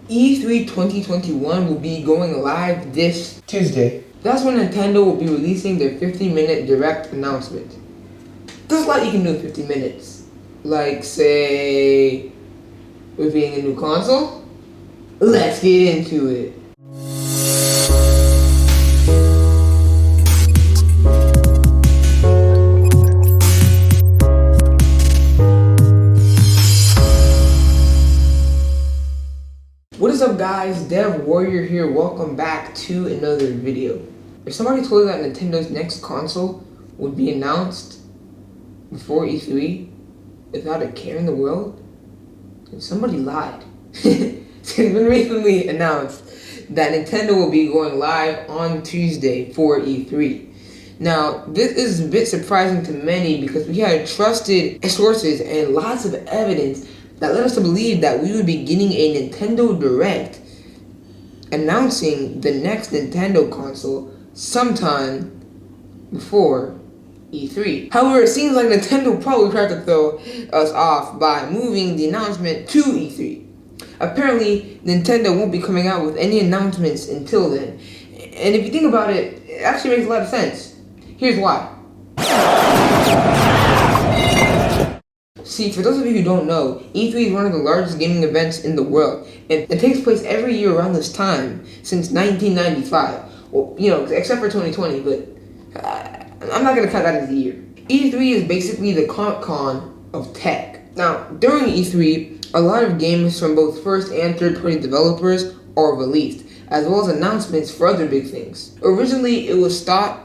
E3 2021 will be going live this Tuesday. That's when Nintendo will be releasing their 50-minute direct announcement. There's a lot you can do in 50 minutes. Like, say, revealing a new console? Let's get into it. What is up, guys? Dev Warrior here. Welcome back to another video. If somebody told you that Nintendo's next console would be announced before E3 without a care in the world, then somebody lied. It's been recently announced that Nintendo will be going live on Tuesday for E3. Now, this is a bit surprising to many because we had trusted sources and lots of evidence that led us to believe that we would be getting a Nintendo Direct announcing the next Nintendo console sometime before E3. However, it seems like Nintendo probably tried to throw us off by moving the announcement to E3. Apparently, Nintendo won't be coming out with any announcements until then. And if you think about it, it actually makes a lot of sense. Here's why. See, for those of you who don't know, E3 is one of the largest gaming events in the world, and it takes place every year around this time since 1995. Well, except for 2020, but I'm not going to count that as a year. E3 is basically the Comic-Con of tech. Now, during E3, a lot of games from both first and third-party developers are released, as well as announcements for other big things. Originally, it was thought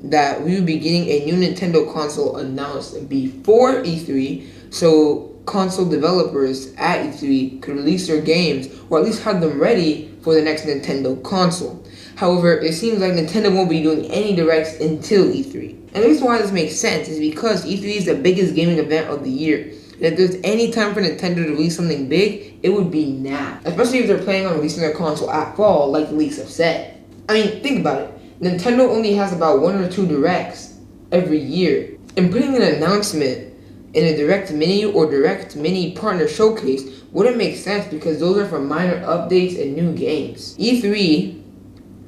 that we would be getting a new Nintendo console announced before E3, so console developers at E3 could release their games, or at least have them ready for the next Nintendo console. However, it seems like Nintendo won't be doing any directs until E3. And the reason why this makes sense is because E3 is the biggest gaming event of the year. And if there's any time for Nintendo to release something big, it would be now. Especially if they're planning on releasing their console at fall, like the leaks have said. I mean, think about it. Nintendo only has about 1 or 2 directs every year. And putting an announcement in a Direct Mini or Direct Mini Partner Showcase wouldn't make sense because those are for minor updates and new games. E3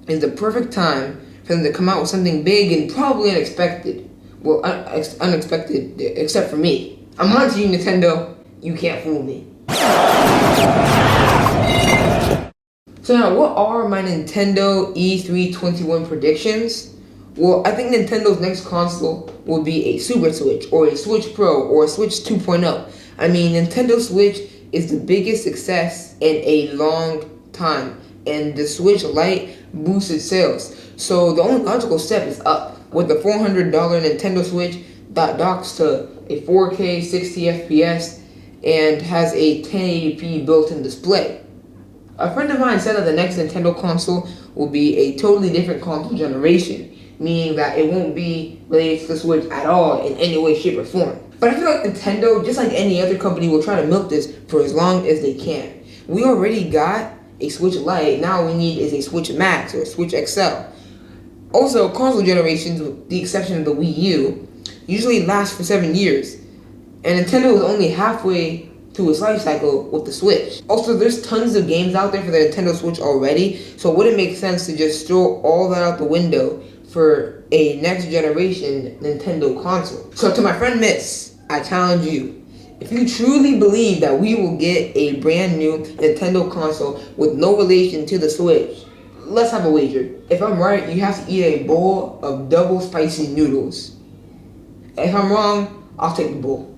is the perfect time for them to come out with something big and probably unexpected. Well, unexpected, except for me. I'm on to you, Nintendo. You can't fool me. So now, what are my Nintendo E3 21 predictions? Well, I think Nintendo's next console will be a Super Switch, or a Switch Pro, or a Switch 2.0. I mean, Nintendo Switch is the biggest success in a long time, and the Switch Lite boosted sales. So the only logical step is up, with the $400 Nintendo Switch that docks to a 4K 60 FPS and has a 1080p built-in display. A friend of mine said that the next Nintendo console will be a totally different console generation, meaning that it won't be related to the Switch at all in any way, shape, or form. But I feel like Nintendo, just like any other company, will try to milk this for as long as they can. We already got a Switch Lite, now we need is a Switch Max or a Switch XL. Also, console generations, with the exception of the Wii U, usually last for 7 years, and Nintendo is only halfway through its life cycle with the Switch. Also, there's tons of games out there for the Nintendo Switch already, so it wouldn't make sense to just throw all that out the window for a next generation Nintendo console. So to my friend Miss, I challenge you, if you truly believe that we will get a brand new Nintendo console with no relation to the Switch, let's have a wager. If I'm right, you have to eat a bowl of double spicy noodles. If I'm wrong, I'll take the bowl.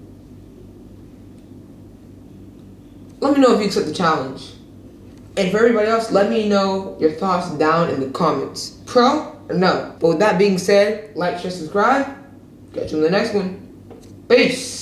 Let me know if you accept the challenge. And for everybody else, let me know your thoughts down in the comments. Pro or no? But with that being said, like, share, subscribe. Catch you in the next one. Peace.